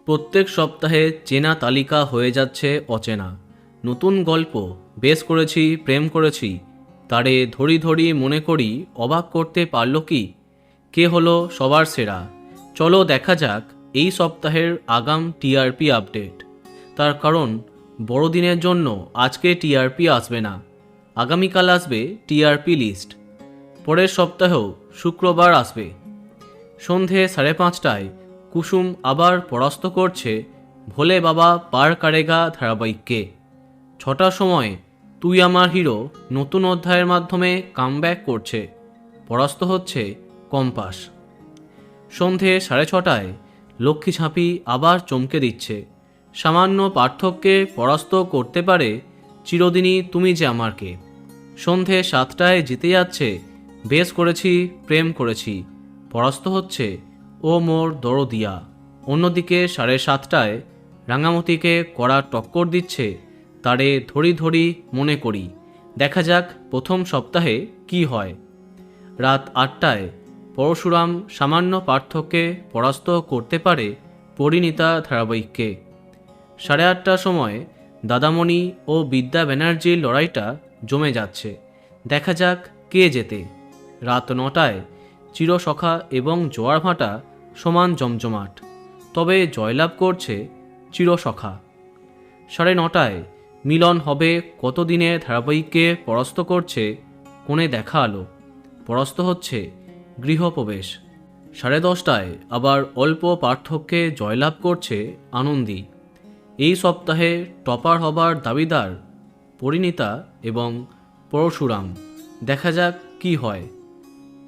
প্রত্যেক সপ্তাহে চেনা তালিকা হয়ে যাচ্ছে অচেনা। নতুন গল্প, বেশ করেছি, প্রেম করেছি, তারে ধরি ধরি মনে করি, অবাক করতে পারল কি? কে হলো সবার সেরা? চলো দেখা যাক এই সপ্তাহের আগাম টিআরপি আপডেট। তার কারণ বড়দিনের জন্য আজকে টিআরপি আসবে না, আগামীকাল আসবে টিআরপি লিস্ট। পরের সপ্তাহেও শুক্রবার আসবে। সন্ধে 5:30টায় কুসুম আবার পরাস্ত করছে ভোলে বাবা পার কারেগা ধারাবাহিককে। 6টার সময় তুই আমার হিরো নতুন অধ্যায়ের মাধ্যমে কামব্যাক করছে, পরাস্ত হচ্ছে কম্পাস। সন্ধে 6:30টায় লক্ষ্মী ঝাঁপি আবার চমকে দিচ্ছে, সামান্য পার্থক্যে পরাস্ত করতে পারে চিরদিনই তুমি যে আমারকে। সন্ধে 7টায় জিতে যাচ্ছে বেশ করেছি, প্রেম করেছি, পরাস্ত হচ্ছে ও মোর দরদিয়া। অন্যদিকে 7:30টায় রাঙামতিকে কড়া টক্কর দিচ্ছে তারে ধরি ধরি মনে করি। দেখা যাক প্রথম সপ্তাহে কি হয়। রাত 8টায় পরশুরাম সামান্য পার্থক্যে পরাস্ত করতে পারে পরিণীতা ধারাবাহিককে। 8:30টার সময় দাদামণি ও বিদ্যা ব্যানার্জির লড়াইটা জমে যাচ্ছে, দেখা যাক কে জেতে। রাত 9টায় চিরসখা এবং জোয়ার ভাটা সমান জমজমাট, তবে জয়লাভ করছে চিরসখা। 9:30টায় মিলন হবে কতদিনের ধারাবাহিককে পরাস্ত করছে কোণে দেখা আলো, পরাস্ত হচ্ছে গৃহপ্রবেশ। 10:30টায় আবার অল্প পার্থক্যে জয়লাভ করছে আনন্দী। এই সপ্তাহে টপার হবার দাবিদার পরিণীতা এবং পরশুরাম, দেখা যাক কি হয়।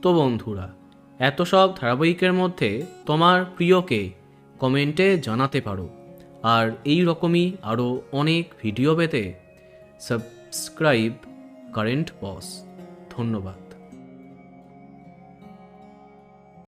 তো বন্ধুরা, এত সব ধারাবাহিকের মধ্যে তোমার প্রিয়কে কমেন্টে জানাতে পারো। আর এই রকমই আরও অনেক ভিডিও পেতে সাবস্ক্রাইব কারেন্ট বস। ধন্যবাদ।